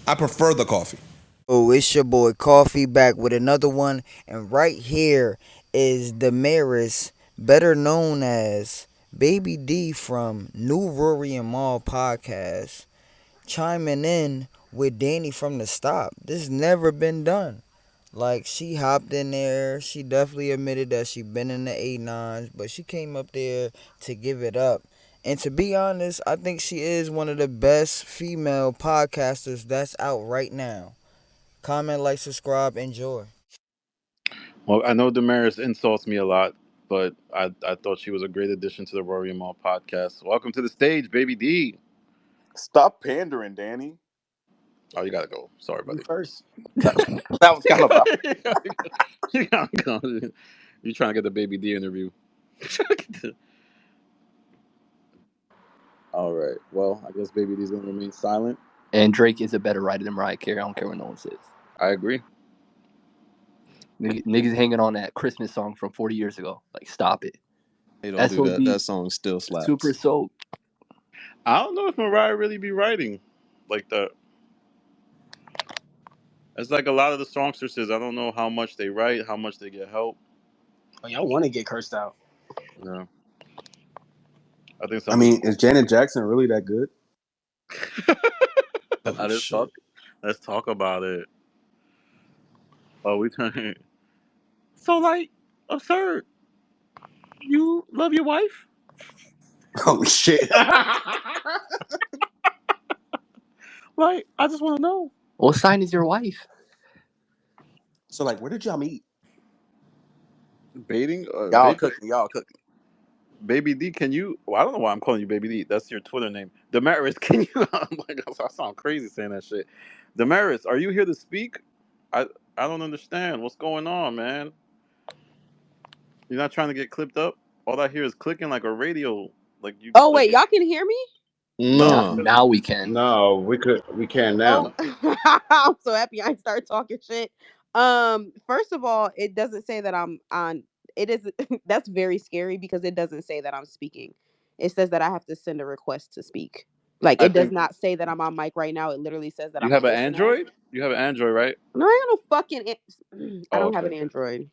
I prefer the coffee. Oh, it's your boy Coffee back with another one, and right here is Demaris, better known as Baby D from New Rory and Mal podcast, chiming in with Danny from the stop. This never been done. Like she hopped in there, she definitely admitted that she been in the A9s, but she came up there to give it up. And to be honest, I think she is one of the best female podcasters that's out right now. Comment, like, subscribe, enjoy. Well, I know Demaris insults me a lot, but I thought she was a great addition to the Rory and Mal podcast. Welcome to the stage, baby D. Stop pandering, Danny. Oh, you gotta go. Sorry, You buddy. first. That was kind of rough. you gotta go. You trying to get the baby D interview? All right. Well, I guess baby D's gonna remain silent. And Drake is a better writer than Mariah Carey. I don't care what no one says. I agree. Niggas hanging on that Christmas song from 40 years ago. Like, stop it. They don't That's do what that. be That song still slaps. super soaked. I don't know if Mariah really be writing like that. It's like a lot of the songstresses. I don't know how much they write, how much they get help. Oh, y'all want to get cursed out? No, I think I some. mean, is Janet Jackson really that good? Oh, let's shit. talk. Let's talk about it. Oh, we turn. So like absurd. You love your wife? Oh shit! Like I just want to know. What sign is your wife? So like, where did y'all meet? Baiting? Y'all cooking. Y'all cooking. Baby D, can you? Well, I don't know why I'm calling you Baby D. That's your Twitter name. Demaris, can you? Oh my God, I sound crazy saying that shit. Demaris, are you here to speak? I I don't understand. What's going on, man? You're not trying to get clipped up? All I hear is clicking like a radio. Like you. Oh Like wait, y'all can hear me? Now, No. now we can. No, we can Oh, now. I'm so happy I started talking shit. First of all, it doesn't say that I'm on. It is that's very scary because it doesn't say that I'm speaking. It says that I have to send a request to speak. Like I it does think not say that I'm on mic right now. It literally says that you I'm a have an listener. Android. You have an Android, right? No, I got no fucking. I Oh, don't have okay. an Android.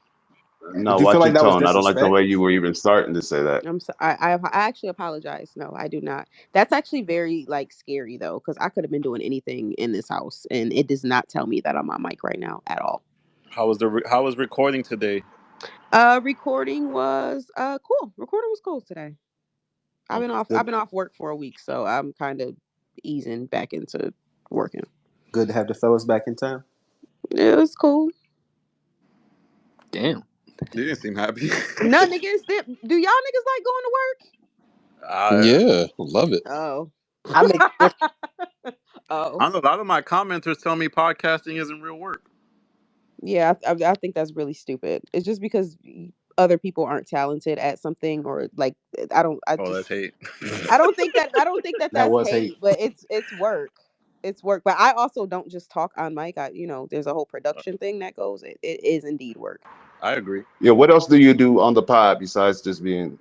No, Did you feel watch like your that was tone. I don't like the disrespect? way you were even starting to say that. I'm so, I actually apologize. No, I do not. That's actually very like scary though, because I could have been doing anything in this house, and it does not tell me that I'm on mic right now at all. How was recording today? Recording was cool. Recording was cool today. Okay. I've Good. been off work for a week, so I'm kind of easing back into working. Good to have the fellas back in town. It was cool. Damn. You didn't seem happy. Nothing against it. Do y'all niggas like going to I Yeah, love it. work? Oh. I make it different. Oh. I know a lot of my commenters tell me podcasting isn't real work. Yeah, I think that's really stupid. It's just because other people aren't talented at something, or like Oh, that's hate. I don't think that That that's was hate. hate, but it's work. It's work. But I also don't just talk on mic. There's a whole production thing that goes. It is indeed work. I agree. Yeah, what else do you do on the pod besides just being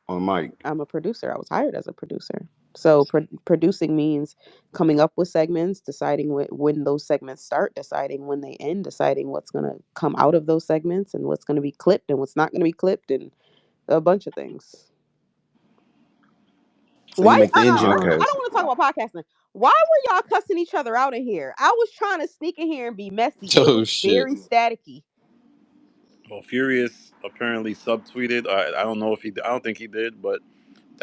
on mic? I'm a producer. I was hired as a producer. So producing means coming up with segments, deciding when those segments start, deciding when they end, deciding what's going to come out of those segments and what's going to be clipped and what's not going to be clipped, and a bunch of things. So Why? you make the engine I don't Okay. runs. want to talk about podcasting. Why were y'all cussing each other out in here? I was trying to sneak in here and be messy. It Oh was shit. very staticky. Well, Furious apparently subtweeted. I don't know if he. I don't think he did, but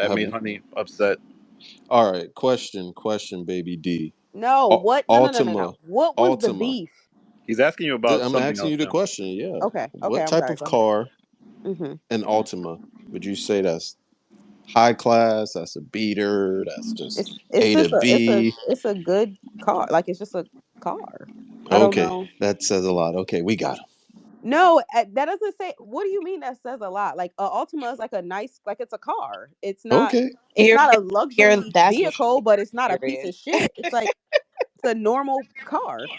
I that made haven't. Honey upset. All right. Question, baby D. No, what? No, no, no, no, Ultima. no. What was the Ultima. beef? He's asking you about I'm something asking else you the now. question. Yeah. Okay, okay. What I'm type sorry. of Go ahead. car Mm-hmm. in Ultima would you say that's high class? That's a beater. That's just It's A to just B. it's a good car. Like it's just a car. I don't Okay, know. that says a lot. Okay, we got him. No, that doesn't say. What do you mean that says a lot? Like Altima is like a nice, like it's a car. Okay. It's Here, not a here, luxury that's what vehicle, but it's not a piece period. of shit. It's like it's a normal car.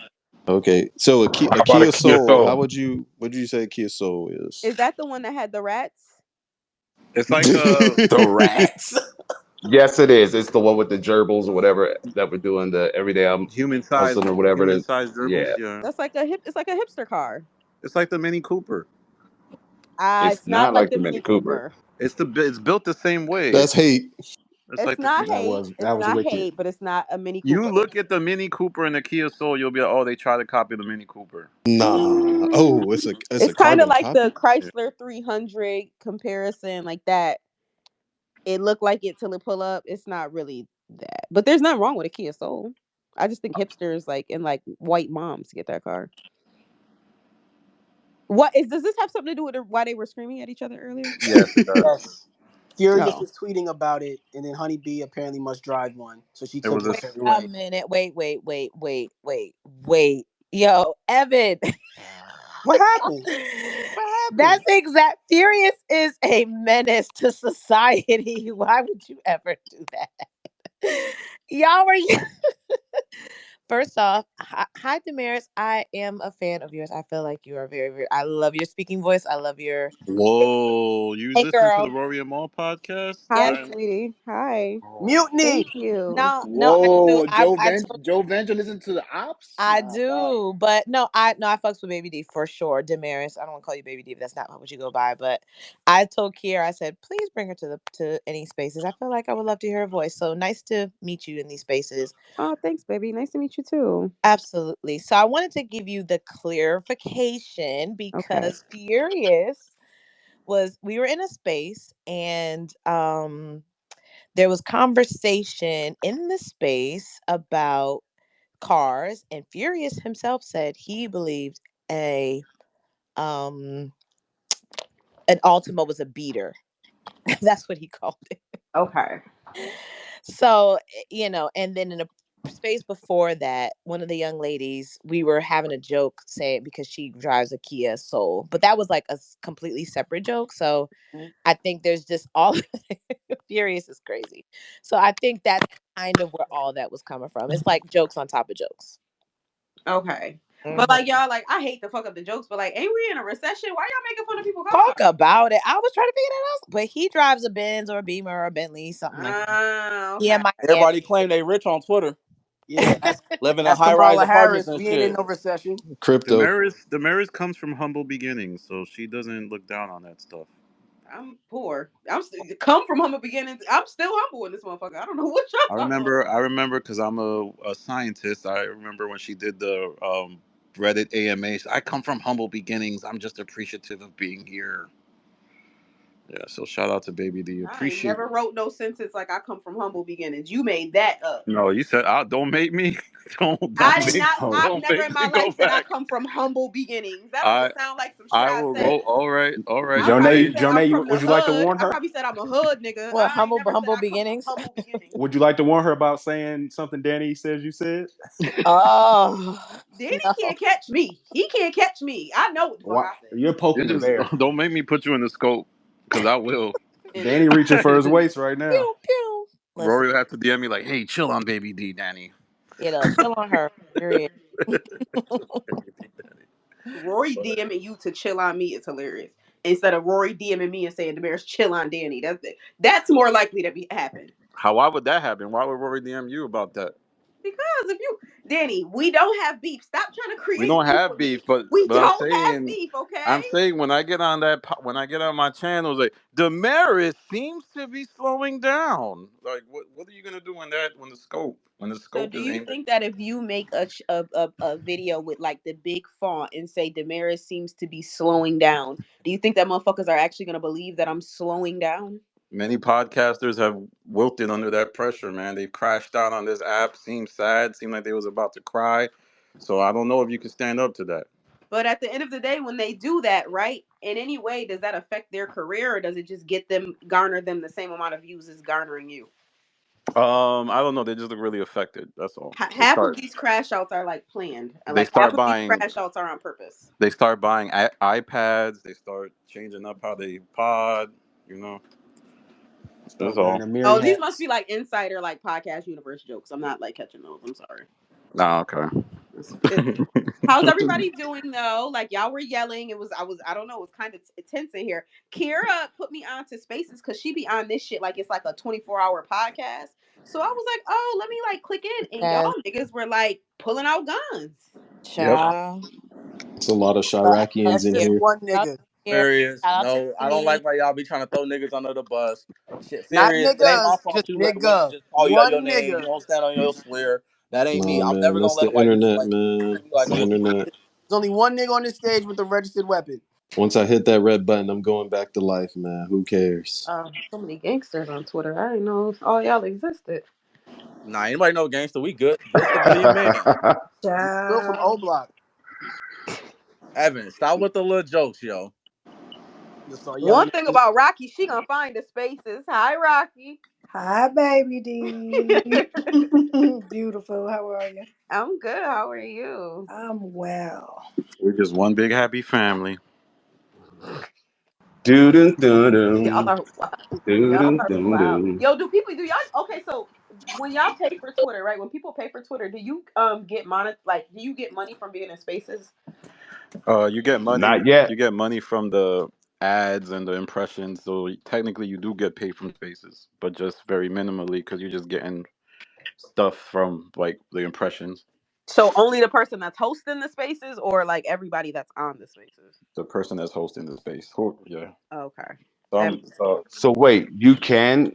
Okay. So How a about a Kia Kia Soul. Soul? How would you say a Kia Soul is? Is that the one that had the rats? It's like The rats. Yes, it is. It's the one with the gerbils or whatever that we're doing the everyday I'm Human sized, hustling or whatever it human is. sized gerbils. Yeah, Yeah, That's like a hip. It's like a hipster car. it's like the Mini Cooper. it's It's not not like like the the Mini Mini Cooper. Cooper. It's built the same way. That's hate. It's It's like the not Mini. hate. That It's was not wicked. hate, but it's not a Mini You Cooper. look at the Mini Cooper and the Kia Soul, you'll be like, oh, they try to copy the Mini Cooper. Nah. Oh, it's a It's kind of carbon like the copy. Yeah. Chrysler 300 comparison, like that. It looked like it till it pull up. It's not really that, but there's nothing wrong with a Kia Soul. I just think hipsters like and like white moms get that car. What is? Does this have something to do with why they were screaming at each other earlier? Yes, it does. Yes. Furious Oh. was tweeting about it, and then Honeybee apparently must drive one, so she It took was it a a Wait certain a way. minute. Wait. Yo, Evan. What happened? What That's happened? exact. Furious is a menace to society. Why would you ever do that? Y'all were. First off, hi Demaris. I am a fan of yours. I feel like you are very, very. I love your speaking voice. I love your. Whoa! You Hey, listen to the girl. Rory and Mal podcast? Hi, I Yes. sweetie. Hi. oh, Mutiny. Thank you. No, I do. Whoa, I Joe I told Joe Evangelism to the ops? I Nah, stop. do, but no, I fucks with Baby D for sure. Damaris, I don't want to call you Baby D, but that's not what you go by. But I told Kiera, I said, please bring her to any spaces. I feel like I would love to hear her voice. So nice to meet you in these spaces. Oh, thanks, baby. Nice to meet you too. Absolutely. So I wanted to give you the clarification Okay. because Furious was we were in a space and there was conversation in the space about cars, and Furious himself said he believed a um an Altima was a beater. That's what he called it. Okay. So, and then in a space before that, one of the young ladies, we were having a joke saying because she drives a Kia Soul, but that was like a completely separate joke. So I think there's just all Furious is crazy. So I think that's kind of where all that was coming from. It's like jokes on top of jokes. Okay. But like y'all, like I hate to fuck up the jokes, but like, ain't we in a recession? Why y'all making fun of people cars? Talk about it. I was trying to figure that out. But he drives a Benz or a Beamer or a Bentley, something like that. Okay. Yeah, Miami. Everybody claim they rich on Twitter, Yeah. living in Ask high rise Kamala apartments Harris. and We ain't in shit. no recession. Crypto. Damaris comes from humble beginnings, so she doesn't look down on that stuff. I'm poor. Come from humble beginnings. I'm still humble in this motherfucker. I don't know what y'all talking about. I remember because I'm a scientist. I remember when she did the Reddit AMA. I come from humble beginnings. I'm just appreciative of being here. Yeah, so shout out to Baby D. I ain't Appreciate. never wrote no sentence like I come from humble beginnings. You made that up. No, you said, don't make me, I did not. Oh, I've don't never make in my me go life said I back. come from humble beginnings. That don't I, just sound like some shit I I will said. go. All right. I probably Jonay, Sage. said I'm Jonay, from the would you like to hood. warn I her? probably said I'm a hood nigga. What I ain't never said Humble I come from beginnings. humble beginnings. Would you like to warn her about saying something Danny says you said? Oh, Danny can't catch me. He can't catch me. I know what the fuck Why? I said. You're You poking the just bear. don't make me put you in the scope, because I will. And Danny reaching for his waist right now. pew pew. Listen, Rory will have to DM me like, "Hey, chill on Baby D, Danny." chill on her. Period. Baby D, Danny. Rory But DMing you to chill on me is hilarious. Instead of Rory DMing me and saying the bear's chill on Danny. That's more likely to be happen. why would that happen? Why would Rory DM you about that? Because if you Danny, we don't have beef. Stop trying to We create don't beef have with beef, me. We but don't have beef, okay? I'm saying when I get on when I get on my channel, it's like Demaris seems to be slowing down. Like, what are you gonna do when the So scope do is you aimed at? think that if you make a video with like the big font and say Damaris seems to be slowing down, do you think that motherfuckers are actually gonna believe that I'm slowing down? Many podcasters have wilted under that pressure, man. They've crashed out on this app, seemed sad, seemed like they was about to cry. So I don't know if you can stand up to that. But at the end of the day, when they do that, right, in any way, does that affect their career or does it just garner them the same amount of views as garnering you? I don't know. They just look really affected. That's all. Half of these crash outs are like planned. They Like half start of these buying crash outs are on purpose. they start buying iPads. They start changing up how they pod. You know, that's Start wearing all. the Mary Oh, these must hats. be like insider like podcast universe jokes. I'm not like catching those. I'm sorry. Nah, okay. How's everybody doing though? Like y'all were yelling. I don't know, it was kind of tense in here. Kira put me on to Spaces because she be on this shit like it's like a 24-hour podcast. So I was like, oh, let me like click in. And y'all Yes, niggas were like pulling out guns. Yep. Child. It's a lot of that's Chiracians in just Yeah. here. one Shout out nigga. to Kara. Furious. Shout out to No, I don't Nene. like why y'all be trying to throw niggas under the bus. Shit, Not Furious. It ain't my niggas, fault just you let women nigga. just call you out your One name. You nigga. don't stand on your swear. That ain't me. Nah, I'm never man, gonna that's let the a white bitch internet, like man. treat me It's like the that. internet. There's only one nigga on this stage with a registered weapon. Once I hit that red button, I'm going back to life, man. Who cares? So many gangsters on Twitter. I didn't know if all y'all existed. Nah, anybody know gangster? We good. Good civilian man. Will from Child. O Block. Evan, stop with the little jokes, yo. Just saw One yelling thing at about Rocky, she gonna find the Spaces. Hi, Rocky. Hi, baby D. Beautiful. How are you? I'm good. How are you? I'm well. We're just one big happy family. Doo doo doo Y'all doo. are wild. Doo Y'all doo are doo wow. doo. Yo, do y'all okay? So when y'all pay for Twitter, right? When people pay for Twitter, do you get do you get money from being in Spaces? You get money. Not yet. You get money from the ads and the impressions. So technically, you do get paid from Spaces, but just very minimally because you're just getting stuff from like the impressions. So only the person that's hosting the Spaces, or like everybody that's on the Spaces. The person that's hosting the space. Yeah. Okay. So So wait, you can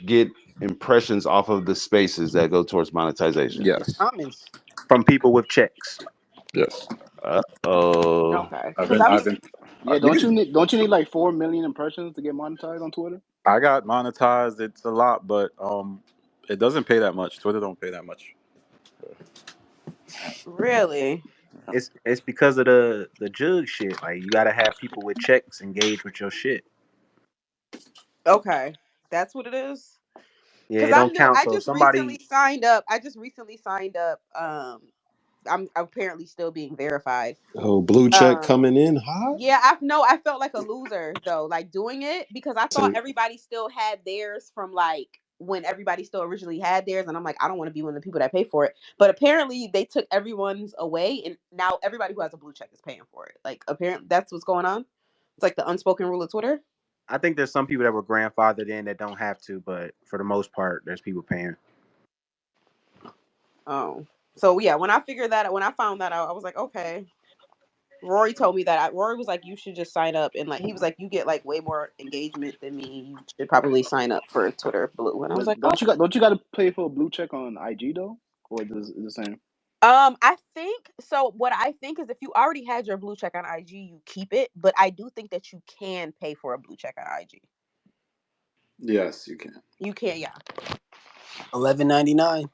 get impressions off of the spaces that go towards monetization. his yes, comments. From people with checks. yes. Oh, Okay. I've Because been. I I've was been. Yeah, You can. don't you need like 4 million impressions to get monetized on Twitter? I got monetized. It's a lot, but it doesn't pay that much. Twitter don't pay that much. really It's because of the jug shit. Like you gotta have people with checks engage with your shit. okay. That's what it is. Yeah, Because it I don't know count. So if somebody I just recently signed up. I'm apparently still being verified. Oh, blue check Um, coming in hot. yeah, I felt like a loser though, like doing it because I thought To everybody still had theirs from like when everybody still originally had theirs, and I'm like, I don't want to be one of the people that pay for it. But apparently, they took everyone's away, and now everybody who has a blue check is paying for it. Like, apparently, that's what's going on. It's like the unspoken rule of Twitter. I think there's some people that were grandfathered in that don't have to, but for the most part, there's people paying. Oh, so yeah, when I found that out, I was like, okay. Rory told me that. Rory was like, you should just sign up, and like he was like, you get like way more engagement than me. You should probably sign up for Twitter Blue. And I was like, But oh. don't you got to pay for a blue check on IG though, or is it the same? I think so. What I think is if you already had your blue check on IG, you keep it. But I do think that you can pay for a blue check on IG. Yes, you can. You can, yeah. $11.99.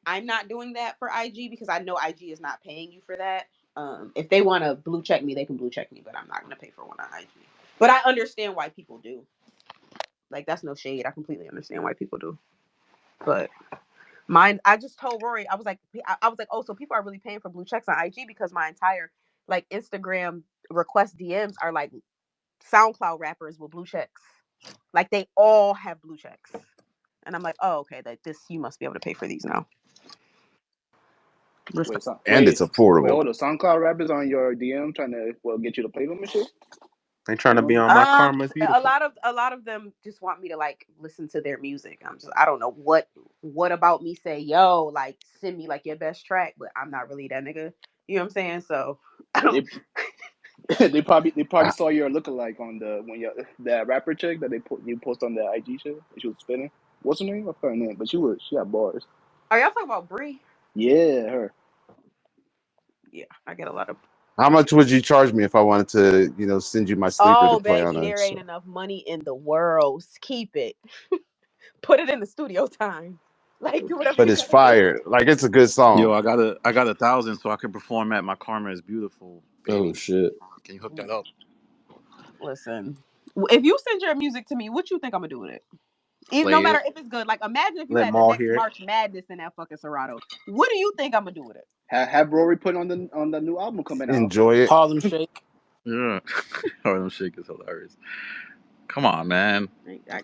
I'm not doing that for IG because I know IG is not paying you for that. If they want to blue check me, they can blue check me, but I'm not going to pay for one on IG. But I understand why people do. Like that's no shade. I completely understand why people do. But mine, I just told Rory, I was like, oh, so people are really paying for blue checks on IG because my entire like Instagram request DMs are like SoundCloud rappers with blue checks. Like they all have blue checks. And I'm like, oh, okay, like this, you must be able to pay for these now. and it's Wait, affordable. hold on. SoundCloud rappers on your DM trying to get you to play them and shit. They trying to be Um, on my karma is A beautiful. lot of them just want me to like listen to their music. I don't know what about me say, yo, like send me like your best track, but I'm not really that nigga. You know what I'm saying? So I don't. they they probably saw your lookalike on the when you that rapper chick that you post on the IG shit. She was spinning. What's her name? I forgot her name, but she had bars. Are y'all talking about Bree? Yeah, her. Yeah, I get a lot of. How much would you charge me if I wanted to, send you my sleeper to Oh, play on baby, a there ain't show? enough money in the world. Keep it. Put it in the studio time. Like do whatever But you it's gotta do. fire. Like it's a good Yo, song. I got 1,000, so I can perform at My Karma is Beautiful, oh baby. shit. Can you hook that up? Listen, if you send your music to me, what you think I'm gonna do with it? Even no Play matter it. if it's good. Like imagine if you Let had the Maul next hear it. March Madness in that fucking Serato. What do you think I'm gonna do with it? Have Rory put on the new album coming out. Enjoy it. Harlem Shake. Yeah. Harlem Shake is hilarious. Come on, man.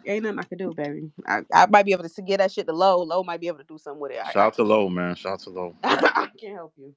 Ain't nothing I can do, baby. I might be able to get that shit to Low. Low might be able to do something with it. Shout out to Low, man. Shout out to Low. I can't help you.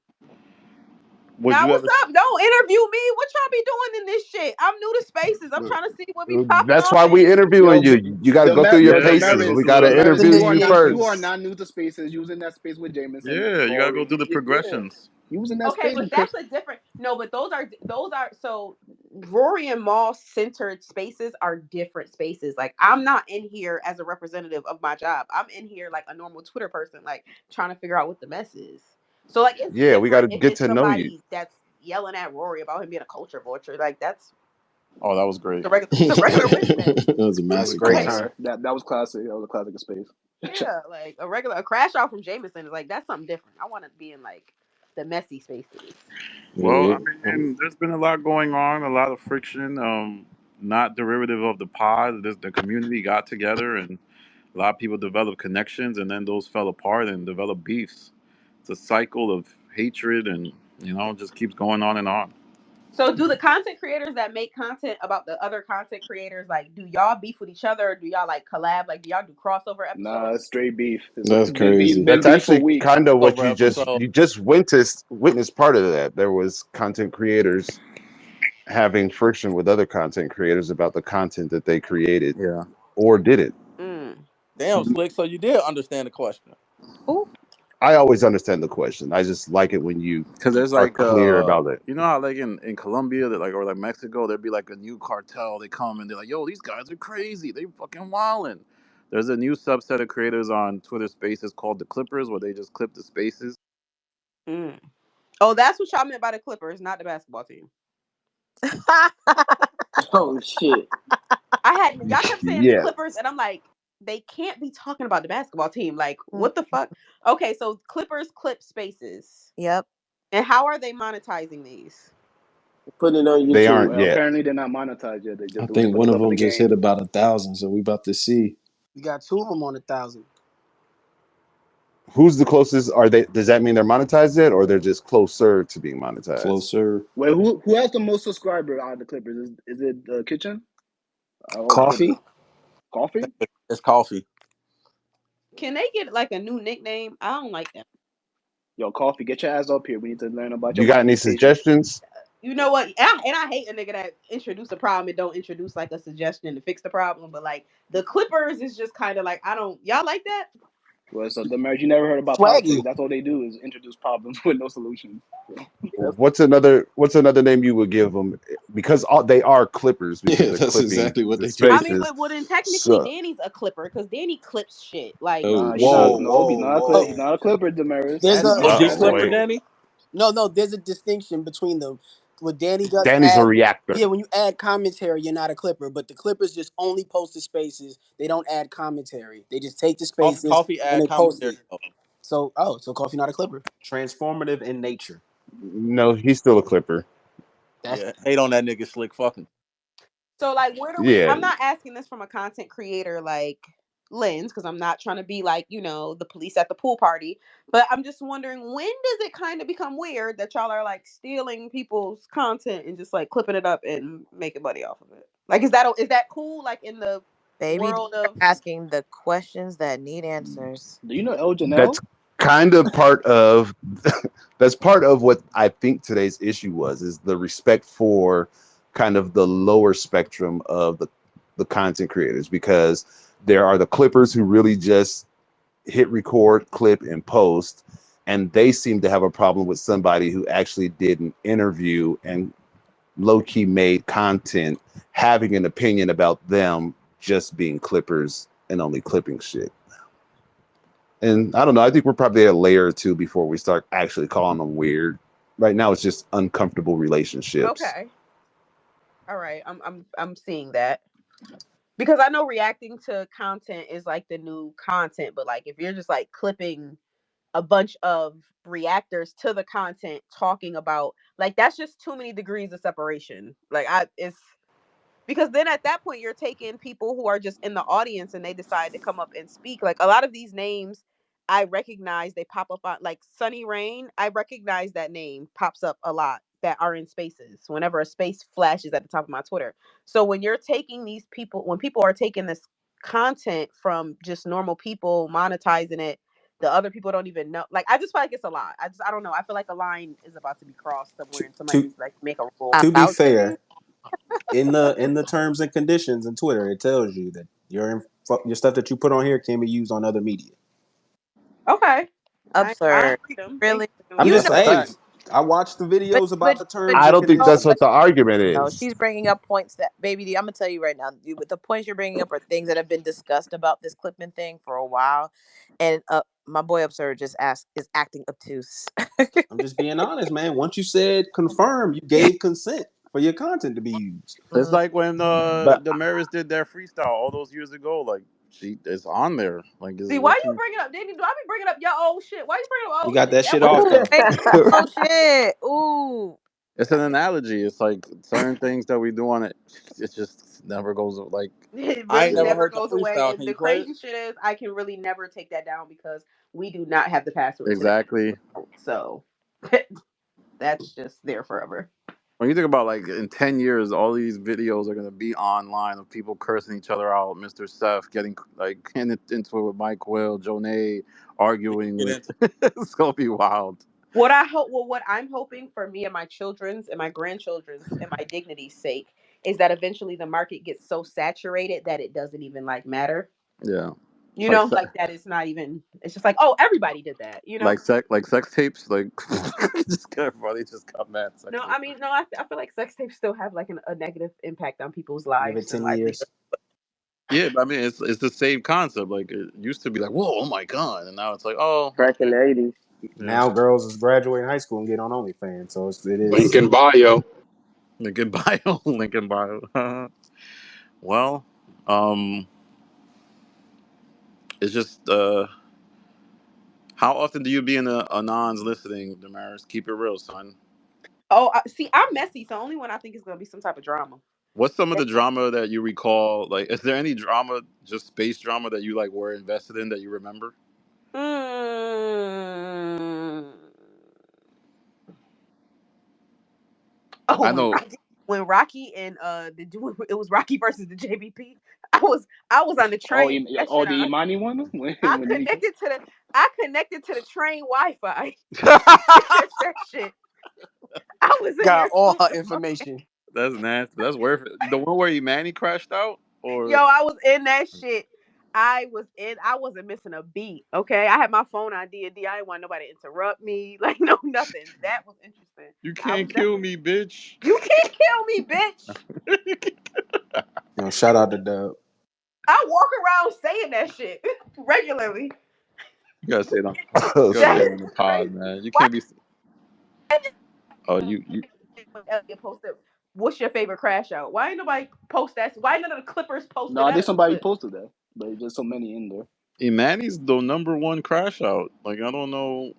Would Now, you what's ever? up? Don't interview me. What y'all be doing in this shit? I'm new to spaces. I'm trying to see what be popping That's off why we in. interviewing Yo, you. You got to go through your Yeah, you paces. gotta go We Demaris, through got the to Demaris, interview you are you not initiation. you are first. not new to spaces. You was in that space with Jameson Yeah, and you gotta go Rory. through the Yeah, progressions. you was in that Okay, space but with that's Chris. a different. No, but those are so Rory and Mal centered spaces are different spaces. Like I'm not in here as a representative of my job. I'm in here like a normal Twitter person, like trying to figure out what the mess is. So like it's Yeah, we got different to if get it's to know you. somebody that's yelling at Rory about him being a culture vulture. Like that's Oh, that was great. the regular it's a regular win win. That was a That's a great Like masterclass. time. That was classic. That was a classic of space. yeah, like a crash out from Jameson is like that's something different. I want to be in like the messy spaces. Well, I Yeah. mean, there's been a lot going on, a lot of friction. Not derivative of the pod. The community got together, and a lot of people developed connections, and then those fell apart and developed beefs. It's a cycle of hatred, and it just keeps going on and on. So do the content creators that make content about the other content creators like do y'all beef with each other or do y'all like collab? Like do y'all do crossover Nah, episodes? it's straight beef. That's It's crazy. been That's beef for actually weeks. kind of what Over episode. you just witnessed part of that. There was content creators having friction with other content creators about the content that they created Yeah. or didn't. Mm. Damn, Slick. So you did understand the question. Ooh. I always understand the question. I just like it when you Because there's are like, clear about it. how like in Colombia, that like or like Mexico, there'd be like a new cartel. They come and they're like, "Yo, these guys are crazy. They fucking wildin'." There's a new subset of creators on Twitter Spaces called the Clippers, where they just clip the spaces. Mm. Oh, that's what y'all meant by the Clippers, not the basketball team. Oh shit. Y'all kept saying the Yeah, Clippers and I'm like, they can't be talking about the basketball team. Like, Mm, what the fuck? Okay, so Clippers clip spaces. yep. And how are they monetizing these? Putting it on they YouTube. aren't Well, yet. apparently they're not monetized yet. They're I just doing it think for the one of love of the them just game. hit about 1,000, so we about to see. You got two of them on 1,000. Who's the closest? Are they? Does that mean they're monetized yet, or they're just closer to being monetized? Closer. Wait, who has the most subscriber out of the Clippers? Is it Kitchen or the Clippers? Coffee. Coffee? It's coffee. Can they get like a new nickname? I don't like that. Yo, Coffee, get your ass up here. We need to learn about your You got any monetization. suggestions? You know what? And I hate a nigga that introduce a problem and don't introduce like a suggestion to fix the problem. But like the Clippers is just kind of like I don't. Y'all like that? Well, so the marriage you never heard about politics. Swaggy. That's all they do is introduce problems with no solutions. So, that's, What's another name you would give them? Because they are clippers because Yeah, they're that's clipping exactly what the they do. I mean, spaces. but well then technically So Danny's a Clipper because Danny clips shit. Like Oh nah, he's not. Whoa, shit. No, he's whoa, not a Oh, He's whoa. not a Clipper, Demaris. there's He's a Is not. he oh a That's not Clipper, boy, true. Danny? no. There's a distinction between them. What Danny does Danny's a add, reactor. yeah. When you add commentary, you're not a Clipper. But the Clippers just only post the spaces. They don't add commentary. They just take the spaces Coffee and add they post commentary it. though. So Coffee not a Clipper. Transformative in nature. No, he's still a clipper. That's Yeah, hate on that nigga Slick. Fucking. so like where do we? Yeah, I'm not asking this from a content creator like lens because I'm not trying to be like the police at the pool party. But I'm just wondering when does it kind of become weird that y'all are like stealing people's content and just like clipping it up and making money off of it? Like is that cool? Like in the Baby, world they're of asking the questions that need answers. Do you know El that's Janelle? kind of part of that's part of what I think today's issue was is the respect for kind of the lower spectrum of the content creators because there are the clippers who really just hit record, clip, and post, and they seem to have a problem with somebody who actually did an interview and low key made content, having an opinion about them just being clippers and only clipping shit. And I don't know. I think we're probably a layer or two before we start actually calling them weird. Right now, it's just uncomfortable relationships. okay, all right, I'm seeing that. Because I know reacting to content is like the new content, but like if you're just like clipping a bunch of reactors to the content talking about like that's just too many degrees of separation. Like I it's because then at that point you're taking people who are just in the audience and they decide to come up and speak. Like a lot of these names I recognize they pop up on like Sunny Rain. I recognize that name pops up a lot that are in spaces. Whenever a space flashes at the top of my Twitter. So when you're taking these people, when people are taking this content from just normal people, monetizing it, the other people don't even know. Like, I just feel like it's a lot. I don't know. I feel like a line is about to be crossed somewhere, To and somebody to needs to like make a rule. to be About to be. fair, in the terms and conditions in Twitter, it tells you that your stuff that you put on here can be used on other media. Okay, I Absurd. read them. Thank Really? you for I'm doing You just know, that. hey, look, I watched the but videos about but the but terms I and don't think no, that's conditions. what but the argument no, is. she's bringing up points that, baby D, I'm gonna tell you right now, the points you're bringing up are things that have been discussed about this Clipman thing for a while, and my boy Absurd just is acting obtuse. I'm just being honest, man. Once you said confirm, you gave consent for your content to be used. It's like when But Demaris did that freestyle all those years ago. Like it's on there. Like is See, why what you you. bringing up? Danny, do I be bringing up your old shit? Why you bringing up You old got shit? that That shit was off Ooh, though. baby, oh shit. Ooh. It's an analogy. It's like certain things that we do on it. It just never goes like. it I really ain't Yeah, never never heard the goes away. freestyle. And Can the you play it? crazy shit is, I can really never take that down because we do not have the password to that. exactly. So that's just there forever. When you think about like in 10 years, all these videos are gonna be online of people cursing each other out. Mr. Seth getting like into it with Mike Will, Jonay arguing Get with. into It's gonna be wild. What I'm hoping for me and my children's and my grandchildren's and my dignity's sake is that eventually the market gets so saturated that it doesn't even like matter. Yeah, You like know, like that it's not even. It's just like, oh, everybody did that. You know. sex tapes. Like just everybody just got mad sex No, tapes. I mean, no, I feel like sex tapes still have like a negative impact on people's Give it lives and 10 years. livelihood. Yeah, but I mean it's the same concept. Like it used to be like, whoa, oh my god, and now it's like, oh, Back in okay, the 80s. yeah, Now girls is graduating high school and get on OnlyFans, so it is. Lincoln Bio. Lincoln Bio, Lincoln Bio. Well, um, it's just how often do you be in a Anon's listening, Damaris? Keep it real, son. Oh, see, I'm messy, so only when I think it's gonna be some type of drama. What's some of the drama that you recall? Like, is there any drama, just space drama that you like were invested in that you remember? Mm. Oh, I know. when Rocky and it was Rocky versus the JBP. I was on the Oh, train with that oh, shit the on. Imani one I when he. connected to the I connected to the train Wi-Fi to catch that shit. I was in Got there all so her information. That's nasty. That's worth it. The one where Imani crashed out, yo, or I was in that shit. I wasn't missing a beat. Okay. I had my phone on D&D. I didn't want nobody to interrupt me. Like, no, nothing. That was interesting. you I can't was kill definitely me, bitch. You can't kill me, bitch. Shout out to Dub. I walk around saying that shit regularly. You gotta say it on. You Oh gotta say That it shit. on is the pod, crazy. man. You Why can't be. Oh, you. when Elliot posted, what's your favorite crash out? Why ain't nobody post that? Why none of the Clippers posted No, I that think as a somebody clip? posted that, but there's just so many in there. Imani's the number one crash out. Like I don't know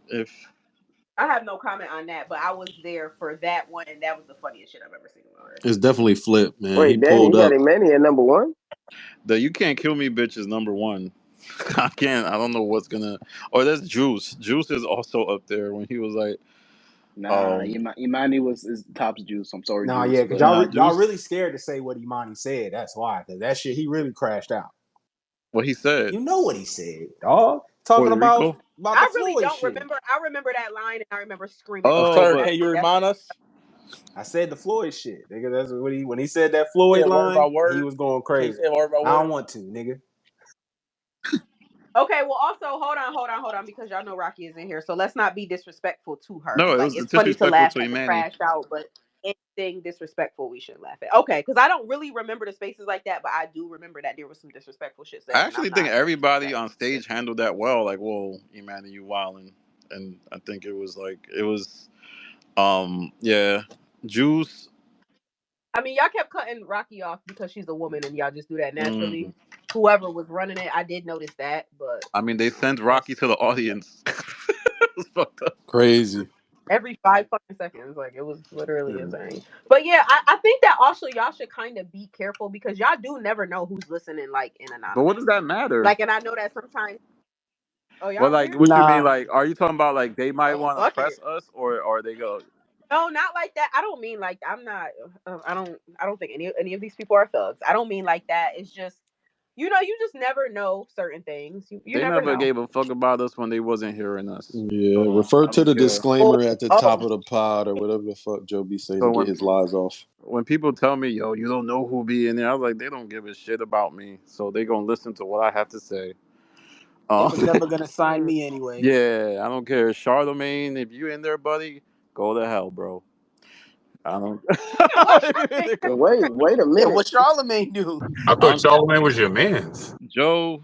if. I have no comment on that, but I was there for that one, and that was the funniest shit I've ever seen in my life. It's definitely Flip, man. He Wait, damn, pulled you got up. Imani at number one? The "You Can't Kill Me" bitch is number one. I can't. I don't know what's gonna. Or that's Juice. Juice is also up there when he was like, Nah, um, Imani was is tops juice. I'm sorry, Nah, juice, yeah, because but nah, y'all Juice. really scared to say what Imani said. That's why, because that shit he really crashed out. What he said, You know what he said, dog. Talking Puerto Rico. about the I really Floyd don't shit. remember. I remember that line, and I remember screaming my Oh, ass Absurd. but off. Can you But that's remind us? I said the Floyd shit, nigga. That's what he when he said that Say Floyd it word by line, he word. was going Can you crazy. say it word by I word? don't want to, nigga. okay. Well, also hold on, because y'all know Rocky is in here, so let's not be disrespectful to her. no, it Like, was it's funny to disrespectful laugh to at the Imani. crash out, but anything disrespectful, we should laugh at. Okay, because I don't really remember the spaces like that, but I do remember that there was some disrespectful shit I said, and I'm actually think not everybody that. on stage handled that well. Like, whoa, Imani, you wildin', and I think it was like it was, yeah, Juice. I mean, y'all kept cutting Rocky off because she's a woman, and y'all just do that naturally. Mm, Whoever was running it, I did notice that, but I mean, they sent that's Rocky to the audience. It was fucked up. Crazy. every 5 fucking seconds. Like, it was literally Yeah. insane. But yeah, I think that also y'all should kind of be careful because y'all do never know who's listening, like, in But what does anonymous. that matter? Like, and I know that sometimes. Oh, y'all Well, don't like, care? what you mean? Nah, Like, are you talking about like they might Oh, want to fuck it. press us, or they go? No, not like that. I don't mean like I'm not. I don't think any of these people are thugs. I don't mean like that. It's just you just never know certain things. You They never never know. gave a fuck about us when they wasn't hearing us. Yeah, So refer I to don't the care. disclaimer Oh, at the top oh, of the pod or whatever the fuck Joe be saying to So get his lies off. when people tell me, yo, you don't know who be in there, I was like, they don't give a shit about me. So they gonna listen to what I have to say. They Uh, was never gonna sign mm. me anyway. yeah, I don't care. Charlemagne, if you in there, buddy, go to hell, bro. I don't. Damn, why Charmaine? But wait a Yeah, minute. what Charlemagne do? I thought I'm Charlamagne was your man's. Joe,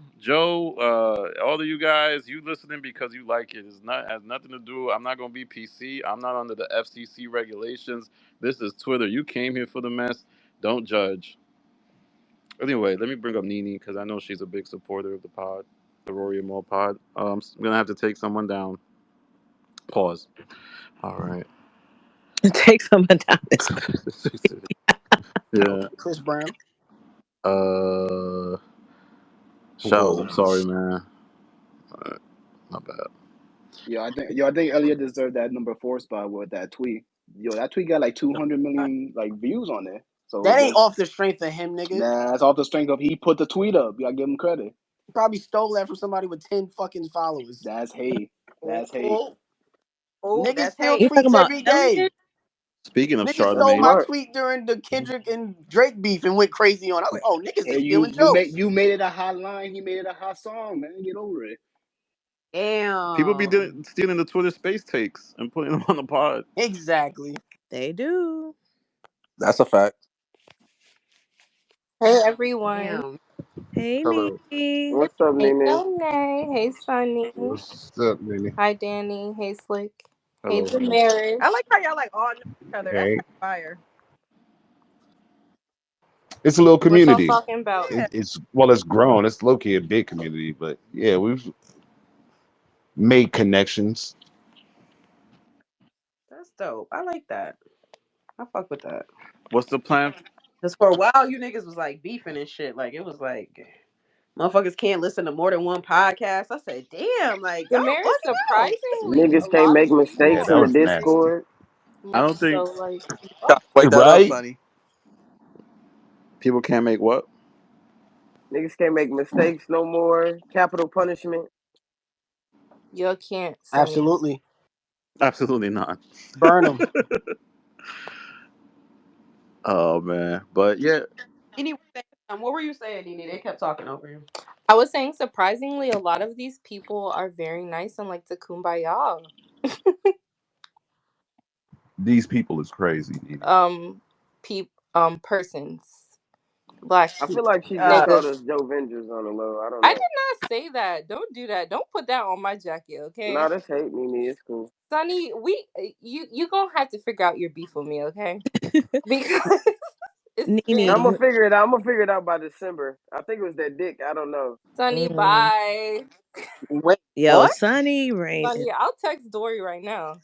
all of you guys, you listening because you like it. It's not has nothing to do. I'm not gonna be PC. I'm not under the FCC regulations. This is Twitter. You came here for the mess. Don't judge. Anyway, let me bring up Nini because I know she's a big supporter of the pod, the Rory and Mal pod. I'm gonna have to take someone down. Pause. All right. Take someone down this. yeah. Okay, Chris Brown. Uh, Shells. Whoa. I'm sorry, man. Uh, my bad. I think Elliot deserved that number 4 spot with that tweet. Yo, that tweet got like 200 million like views on it. So That ain't there's off the strength of him, nigga. that's off the strength of he put the tweet up. You gotta give him credit. He probably stole that from somebody with 10 fucking followers. That's hate. Oh, That's hate. oh, oh, Niggas that's steal hate. You talking tweets about every day. Elliot? Speaking of Niggas That's stole my Charlemagne, smart. tweet during the Kendrick and Drake beef and went crazy on. I was like, oh, niggas Hey, is stealing jokes. you made it a hot line. He made it a hot song, man. Get over it. people be Damn. stealing the Twitter space takes and putting them on the pod. Exactly. They do. That's a fact. Hey everyone. Damn. Hey, Hello. Nene. What's up, Hey Nene? Nene. Hey Sunny. What's up, Nene? Hi Danny. Hey Slick. Hey Hello, hello. Damaris. I like how y'all like all know each other. That's Hey, like fire. it's a little What y'all community. talking about? Yeah. It's grown. It's low key a big community, but yeah, we've made connections. That's dope. I like that. I fuck with that. What's the plan? Cause for a while you niggas was like beefing and shit. Like it was like motherfuckers can't listen to more than one podcast. I said, damn, like y'all Damaris, bugging out. surprisingly, a Niggas can't lot of make Yeah, mistakes people that in the are was very nasty. Discord. I much don't so think like Wake that up, Right? Sonny. people can make what? Niggas can't make mistakes no more. Capital punishment. you can't, Sunny. Absolutely. Absolutely not. Burn them. Oh man, but yeah, Anyway, what were you saying, Nene? They kept talking over you. I was saying surprisingly a lot of these people are very nice and like to kumbaya. These people is crazy, Nene. Persons. Black I feel people. like she just called us Niggas. Joe Vengers on the low. I don't I did know. not say that. Don't do that. Don't put that on my jacket, okay? Nah, that's hate, Nene. It's cool. Sonny, you gonna have to figure out your beef with me, okay? Because it's Nene, I'm been gonna figure it out. I'm gonna figure it out by December. I think it was that dick. I don't know. Sonny, mm. bye. Wait, Yo, what? Sunny Raymond. Sonny, I'll text Dory right now.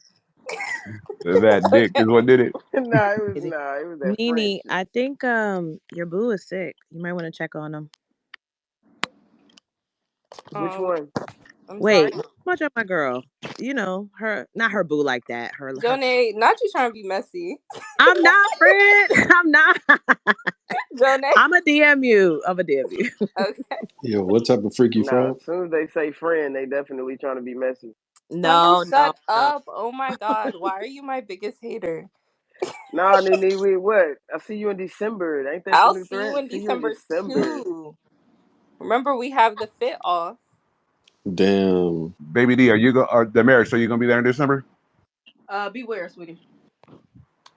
That dick Okay. is what did it. It was that French. Nene, I think your boo is sick. You might want to check on him. Which Um, one? I'm sorry. Wait, much up my girl. You know her, not her boo like that. Her. Jonay, not you trying to be messy. I'm not, friend. I'm not. Jonay. I'm a DM you. I'm a DM you. Okay. Yo, what type of freaky Nah, frog? as soon as they say friend, they definitely trying to be messy. Sonny, No, no, shut no. up. Oh my god. Why are you my biggest hater? Nah, Nene, we what? I see you in December. Ain't that the I'll new see you threat? in See you in December December. too. Remember we have the fit off. Damn. Baby D, are you go? Are the marriage? So you gonna be there in December? Beware, sweetie.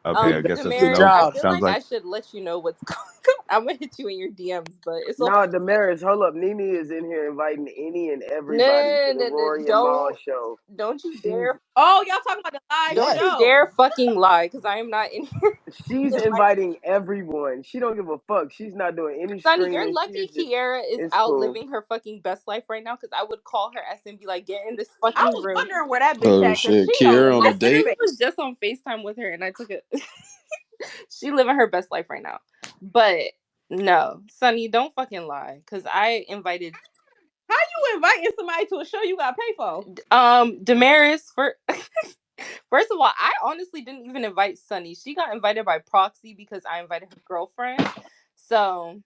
Okay, I guess that's a Good Damaris, no. I job. feel Sounds like like I should let you know what's going on. I'm gonna hit you in your DMs, but it's okay. Nah, Damaris, hold up. Nene is in here inviting any and No, everybody to no, the no, no, Rory and Mal don't show. don't you She's dare Oh, y'all talking about the live don't you Yes. show. dare fucking lie because I am not in here she's inviting. inviting everyone. She don't give a fuck. She's not doing any Sonny, you're streaming. lucky She's just Kiara is it's out cool. living her fucking best life right now because I would call her ass and be like, get in this I fucking was room. wondering where that bitch Oh at because shit. she don't Kiera live on I a no date? literally space. was just on FaceTime with her and I took it. She living her best life right now. But no, Sonny, don't fucking lie. Cause I invited How you inviting somebody to a show you got to pay for? Damaris for First of all, I honestly didn't even invite Sunny. She got invited by proxy because I invited her girlfriend. So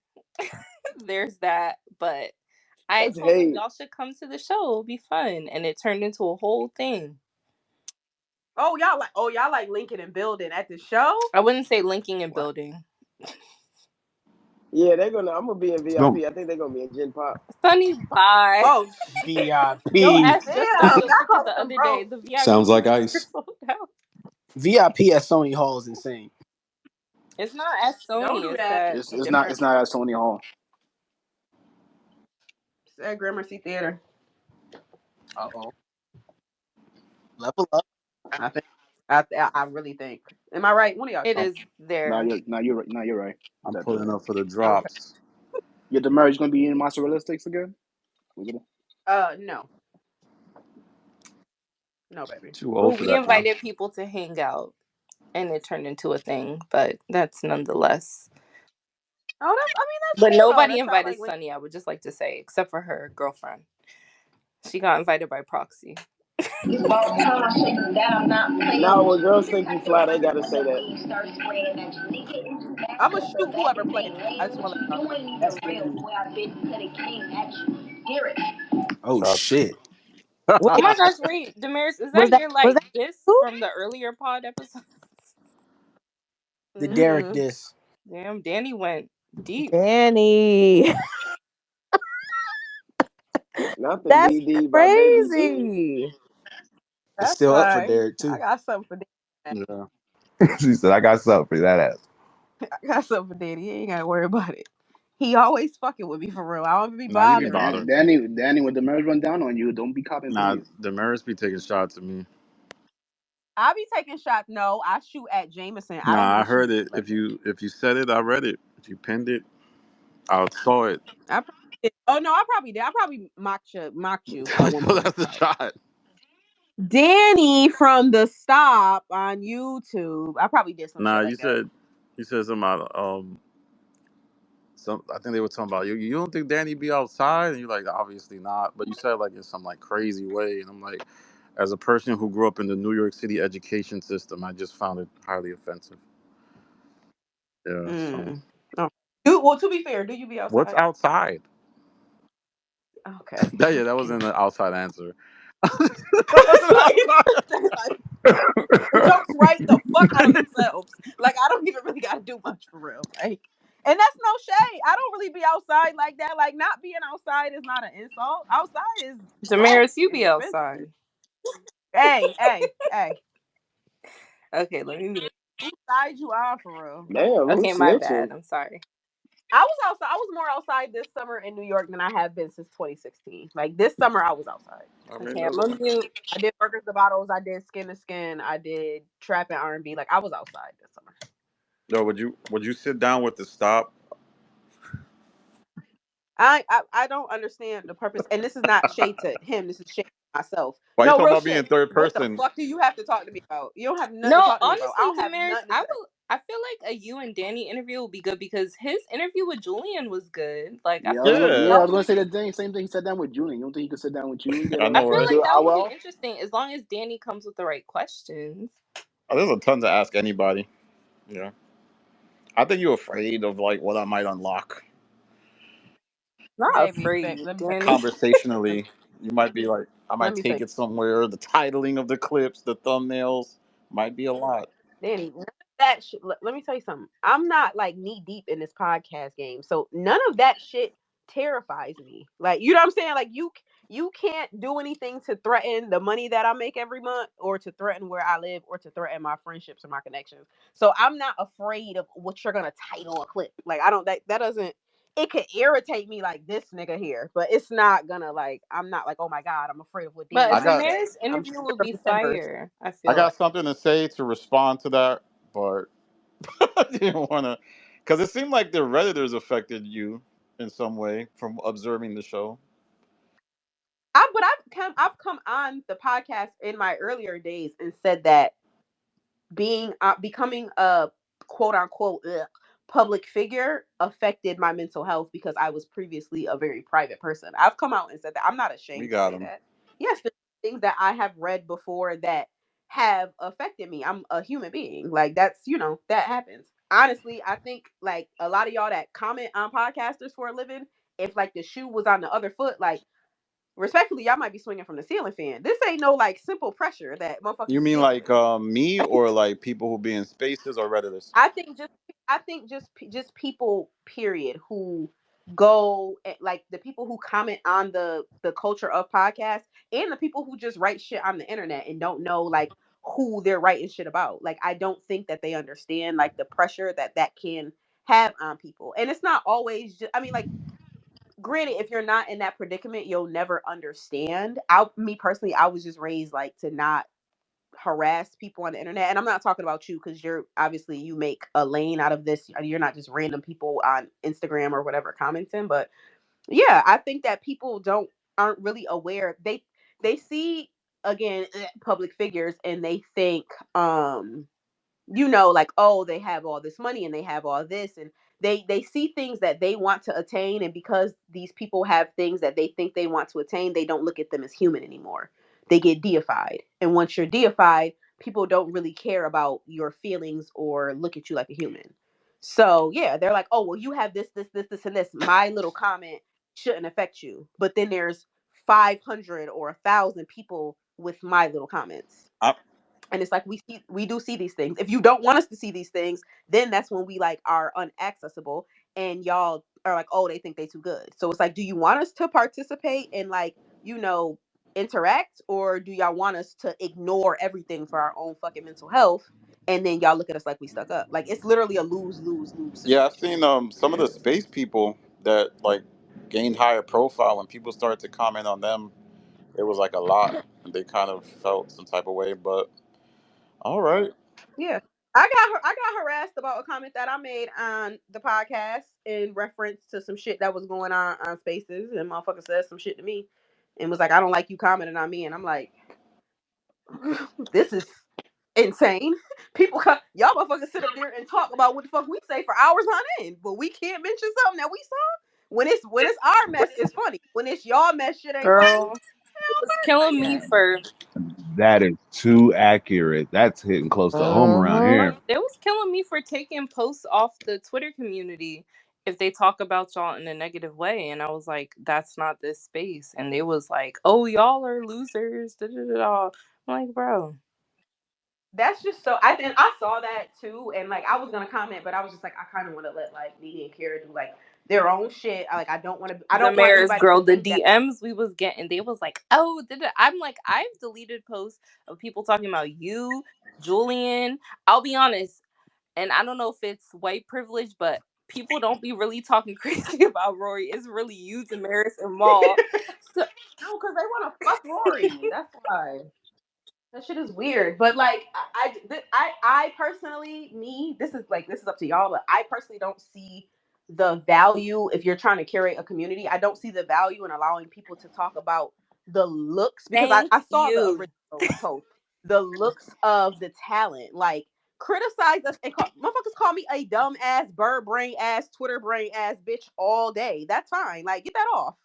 there's that. But I That's told them hate. y'all should come to the show. It'll be fun. And it turned into a whole thing. Oh, y'all like linking and building at the show? I wouldn't say linking and What? building. Yeah, I'm gonna be in It's gonna VIP. I think they're gonna be in Gen Pop. Sunny, bye. Oh Yo VIP. ass just got damn, your y'all ticket called the some other day. bro. The VIP Sounds like tickets are ice. sold out. VIP at Sony Hall is insane. It's not at Don't Sony. do It's that. at It's It's it's not different. it's not at Sony Hall. It's at Gramercy Theater. Uh-oh. Level up. I think. I really think. Am I right? One of y'all it check. I'm, is there. You're right. Nah, you're right. I'm That's pulling right. up for the Okay. drops. Your Demaris gonna be in mozzarella sticks again? We gonna... No, no, baby. Too old Well, for we that now. invited people to hang out and it turned into a thing, but that's nonetheless. Oh, that's But cool though. nobody That y'all invited like link. Sunny, I would just like to say, except for her girlfriend. She got invited by proxy. Now, when girls think you fly, they gotta say that. I'm gonna shoot whoever playing that. I just want to let y'all know. That's Danny. Oh Shots. shit. Oh Wait, my gosh, wait, Damaris, is was that that your was like that this who? from the earlier pod episodes? The Derek Mm-mm. diss. Damn, Danny went deep. Danny. Not the That's BD by Baby D. crazy. It's That's still up for fine. Derek I too. got something for Danny. Yeah. she said, I got something for that ass. I got something for Danny. You ain't gotta worry about it. He always fucking with me for real. I don't be Nah, you be bothering him. bothered. Danny, when Demaris run down on you, don't be copping, Nah, please. Demaris be taking shots at me. I be taking shots. No, I shoot at Jameson. I don't Nah, I really shoot heard it. like that. If you said it, I read it. If you pinned it, I saw it. I probably did. Oh no, I probably did. I probably mocked you at one So point. that's the Probably. shot. Danny from the stop on YouTube. I probably did some Nah, shit like that. you said something about some. I think they were talking about you. You don't think Danny be outside? And you're like, obviously not. But you said like in some like crazy way, and I'm like, as a person who grew up in the New York City education system, I just found it highly offensive. Yeah. So Oh. Well, to be fair, do you be what's outside? outside? Okay. Yeah, that was in the outside answer. It's like, jokes right the fuck out of themselves. Like I don't even really gotta do much for real. Like, and that's no shade. I don't really be outside like that. Like not being outside is not an insult. Outside is wet Damaris, you and be expensive. outside. Hey. Okay, let me mute. Whose side you are for real? Damn, who's Okay, my bad. snitching? I'm sorry. I was outside. I was more outside this summer in New York than I have been since 2016. Like this summer, I was outside. I mean, Okay, that's I'm gonna mute. I did Burgers to Bottles. I did Skin to Skin. I did Trap and R&B. Like I was outside this summer. yo. Would you sit down with the stop? I don't understand the purpose, and this is not shade to him. This is shade to myself. Why you No talking real about being shit. third What the person? fuck do you have to talk to me about? You don't have nothing to No, talk to me about. I honestly, don't have Damaris, nothing to say. I feel like a you and Danny interview will be good because his interview with Julian was good. Like I Yeah, feel like Yeah, I that was would gonna say be the same thing. He sat down with Julian. You don't think he could sit down with you and get I I know, feel right? like do it that out would be well? interesting as long as Danny comes with the right questions. Oh, there's a ton to ask anybody. Yeah, I think you're afraid of like what I might unlock Not Baby, afraid, let me tell Danny. you. conversationally. You might be like, I Let might me tell take you. it somewhere. The titling of the clips, the thumbnails might be a lot. Danny, none of that shit. Let me tell you something. I'm not like knee deep in this podcast game, so none of that shit terrifies me. Like, you know what I'm saying? Like, you can't do anything to threaten the money that I make every month, or to threaten where I live, or to threaten my friendships or my connections. So I'm not afraid of what you're gonna title a clip. Like, I don't that doesn't. It could irritate me like this nigga here, but it's not gonna like. I'm not like, oh my god, I'm afrad of what But Danny's I a gonna got say. Damaris I'm interview scared will of be the timbers. fire. I I feel got like. something to say to respond to that, but I didn't want to, because it seemed like the redditors affected you in some way from observing the show. I've come on the podcast in my earlier days and said that becoming a quote unquote public figure affected my mental health because I was previously a very private person. I've come out and said that. I'm not We ashamed to got say him. that. Yes, there's things that I have read before that have affected me. I'm a human being. Like that's, that happens. Honestly, I think like a lot of y'all that comment on podcasters for a living, if like the shoe was on the other foot, like respectfully, y'all might be swinging from the ceiling fan. This ain't no like simple pressure that You motherfuckers mean deal like with. me or like people who be in spaces or redditors? I think just people period who go like the people who comment on the culture of podcasts and the people who just write shit on the internet and don't know like who they're writing shit about. Like I don't think that they understand like the pressure that can have on people. And it's not always just, I mean like granted if you're not in that predicament you'll never understand. Me personally, I was just raised like to not harass people on the internet, and I'm not talking about you because you're obviously you make a lane out of this. You're not just random people on Instagram or whatever commenting. But yeah, I think that people aren't really aware. They see again public figures and they think like, oh, they have all this money and they have all this, and they see things that they want to attain, and because these people have things that they think they want to attain, they don't look at them as human anymore. They get deified, and once you're deified, people don't really care about your feelings or look at you like a human. So yeah, they're like, oh well, you have this and this, my little comment shouldn't affect you, but then there's 500 or 1,000 people with my little comments, I, and it's like we do see these things. If you don't want us to see these things, then that's when we like are unaccessible, and y'all are like, oh, they think they too good. So it's like, do you want us to participate and like interact, or do y'all want us to ignore everything for our own fucking mental health, and then y'all look at us like we stuck up? Like it's literally a lose yeah, I've situation. seen some of the space people that like gained higher profile when people started to comment on them. It was like a lot, and they kind of felt some type of way. But all right, Yeah. I got harassed about a comment that I made on the podcast in reference to some shit that was going on Spaces, and motherfucker said some shit to me and was like, I don't like you commenting on me, and I'm like, this is insane. Y'all motherfuckers sit up there and talk about what the fuck we say for hours on end, but we can't mention something that we saw. When it's our mess, it's funny. When it's y'all mess, shit ain't funny. Girl, it was killing me Yeah. for That is too accurate. That's hitting close to home around Mm-hmm. here. like they was killing me for taking posts off the Twitter community if they talk about y'all in a negative way, and I was like, that's not this space. And they was like, oh, y'all are losers. Da, da, da, da. I'm like, bro, That's just so I saw that too, and like I was gonna comment, but I was just like I kind of want to let like Nene and Kara do like their own shit. I the don't want mayor's anybody girl, to the think that. DMs we was getting, they was like, oh, I'm like, I've deleted posts of people talking about you, Julian. I'll be honest, and I don't know if it's white privilege, but people don't be really talking crazy about Rory. It's really you, Demaris, and Mal. So No, because they want to fuck Rory. That's why. That shit is weird. But like I personally, this is up to y'all, but I personally don't see the value if you're trying to curate a community. I don't see the value in allowing people to talk about the looks, because I, thank I saw the you. original post. The looks of the talent. Like criticize us and motherfuckers call me a dumb ass, bird brain ass, Twitter brain ass bitch all day. That's fine. Like get that off.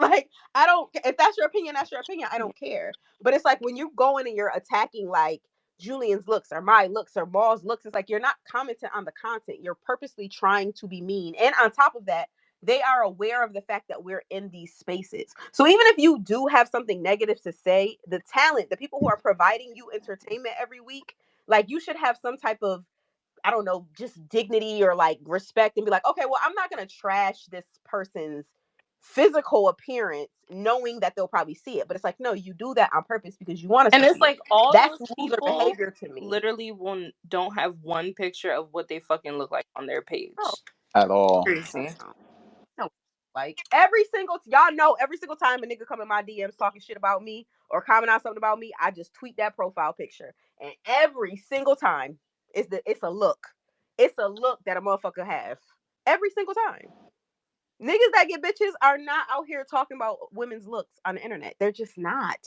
Like I don't, if that's your opinion, that's your opinion. I don't care. But it's like when you go in and you're attacking like Julian's looks or my looks or Maul's looks, it's like you're not commenting on the content. You're purposely trying to be mean. And on top of that, they are aware of the fact that we're in these spaces. So even if you do have something negative to say, the talent, the people who are providing you entertainment every week, like you should have some type of, I don't know, just dignity or like respect and be like, okay, well, I'm not going to trash this person's physical appearance knowing that they'll probably see it. But it's like, no, you do that on purpose because you want us And to it's see it. like all That's those loser people behavior to me. literally don't have one picture of what they fucking look like on their Oh, page. at all. Crazy. no. Like every single, y'all know, every single time a nigga come in my DMs talking shit about me or comment on something about me, I just tweet that profile picture. And every single time it's a look. It's a look that a motherfucker have. Every single time. Niggas that get bitches are not out here talking about women's looks on the internet. They're just not.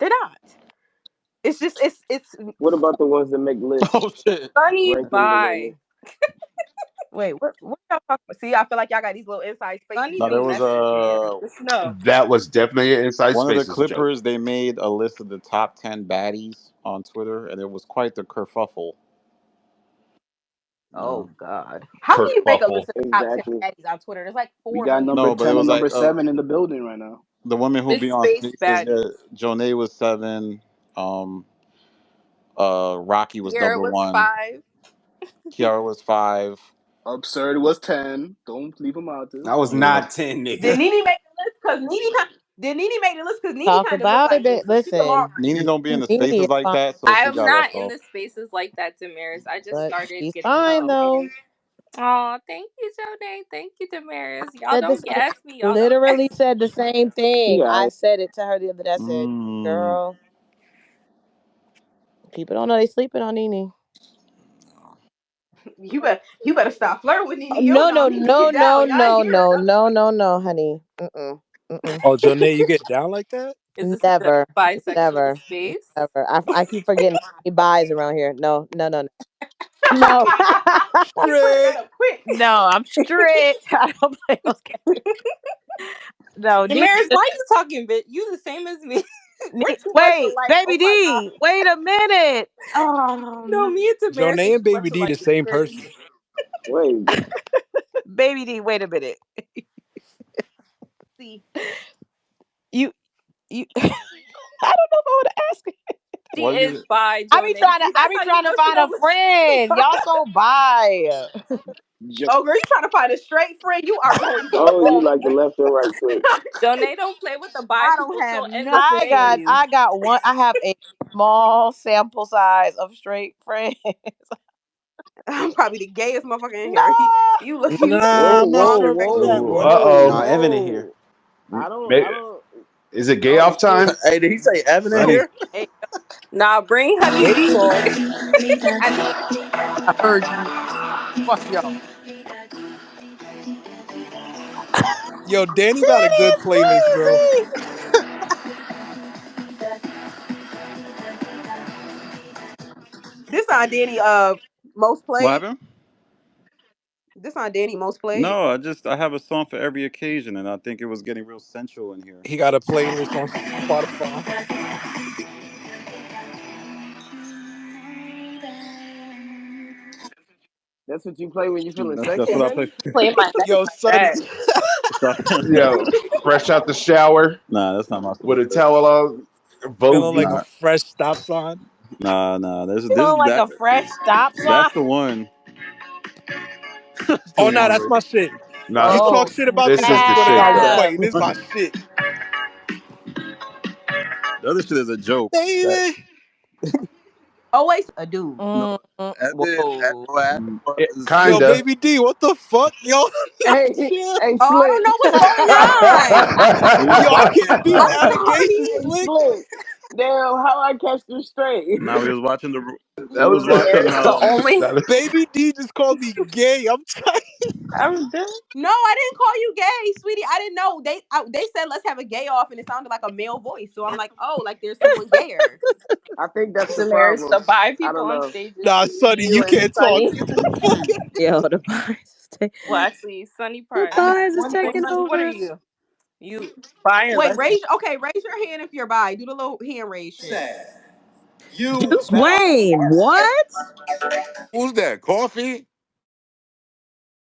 They're not. It's just it's What about the ones that make lists, Oh shit! Funny rankings, and then bye. Wait, what y'all talking about? See, I feel like y'all got these little inside spaces Sunny No, y'all there be be was in. messy in here. a Just know. That was definitely an inside one of the spaces joke. Clippers. They made a list of the top 10 baddies on Twitter, and it was quite the kerfuffle. You Oh know, God. How do you make a kerfuffle. list of the top 10 Exactly. baddies on Twitter? There's like We 4 got million number No, people. but it 10 and was number like 7 in the building right now. the women who It's be on space stages. Yeah, baddies. Jonay was 7. Rocky was Kiara number was 1. 5. Kiara was 5. Absurd was 10. Don't leave him out there. I was Yeah. not 10, Did nigga. Nene make the list? Cause Did Nene make the list? Cause Nene Talk kind of look about it, like me, but so she belong listen, on Nene here. don't be in the Nene is spaces like fine, that, so I she am got left not in off. the spaces like that, Damaris. I just but started she's getting fine up. though. Oh, thank you, Jode. Thank you, Damaris. Y'all Said the don't same, gas me. Y'all don't gas. literally said the same He thing. I alright. said it to her the other day. I said, Mm. "Girl, people don't know they sleeping on Nene." You better stop flirting with Nene. You don't No, know no, Nene no, get no, down. Y'all ain't no, hear no, her. no, no, no, honey. Mm-mm, mm-mm. Oh, Janae, you get down like that? Is this a Never, bisexual never, space? never. I keep forgetting he buys around here. No, no, no, no, no. She cleared that Straight. up quick. No, I'm strict. I don't play those games. No, Nene, Damaris, why you talking, bitch? You the same as me. We're too much wait, alike. baby Oh my god. D, wait a minute. No, me and Damaris are Janae and too much Baby D the alike. It's same crazy. person. Wait, Baby D, wait a minute. See, you, you. I don't know if I want to ask. She Why is you? by Jonay. See, I that's be how you trying know to she find a don't listen to me friend. talk. Y'all so bi. jo- Oh, girl, you trying to find a straight friend? You are going the Oh, you wrong like the way. left and right quick. Jonay don't play with the bi I don't people. have She'll end the nothing. space. I got one. I have a small sample size of straight friends. I'm probably the gayest motherfucker in No. here. You Whoa, Nah, I'm not whoa, sure about whoa, that, Ooh, bro. whoa, Nah, uh Evan in here. whoa. I don't, oh. I don't, Is it gay oh off shit. time? Hey, did he say Evan in Sonny. here? Hey, Nah, bring Honey Gay B. talk. I need. I heard you. Fuck y'all. Yo, Danny got a good Danny playlist, bro. is crazy. This on Danny. Most What played. happened? This on Danny most played. No, I have a song for every occasion, and I think it was getting real sensual in here. He got a playlist on Spotify. That's what you play when you feeling That's sexy, what I honey? play. Play my next Yo, Sonny. track. Yo, fresh out the shower Nah, that's not my with song. a towel on, Feeling like voguing. a Nah, fresh stop sign. nah. This Feeling like that a fresh stop sign. that's the one. Oh, Come nah, on, that's Ray. my shit. Nah, You talk Oh shit about this this, I is the swear to shit God, we though. snap! fighting. This is my shit. The other shit is a joke. That Baby. Always a dude. no, Evan, Whoa. what happened was Yo, Kinda. Baby D, what the fuck? Yo, Hey, chill. hey, Oh, I don't Slick. know what's going on. we was Yo, I watching. can't beat Hold allegations, on. Hey, Slick. Slick. Damn, how I catch this straight? Now we was watching the. We That was was watching. Damaris, the only. Baby D just called me gay. I'm tired. I'm done. No, I didn't call you gay, sweetie. I didn't know. They said let's have a gay off, and it sounded like a male voice. So I'm like, oh, like there's someone gayer. I think that's the Damaris, problem. the bi I people don't on know. stage is Nah, me, Sonny, you, you and can't talk. Sunny. Get the fuck out. Yo, the bias is Well, actually, Sunny the Prize. I have bias is one thing. taking Honey, what are over. you? You bi or Wait, lesbian? raise your hand if you're bi. Do the little hand raise shit. Deuce Wayne, what? Who's that? Coffee?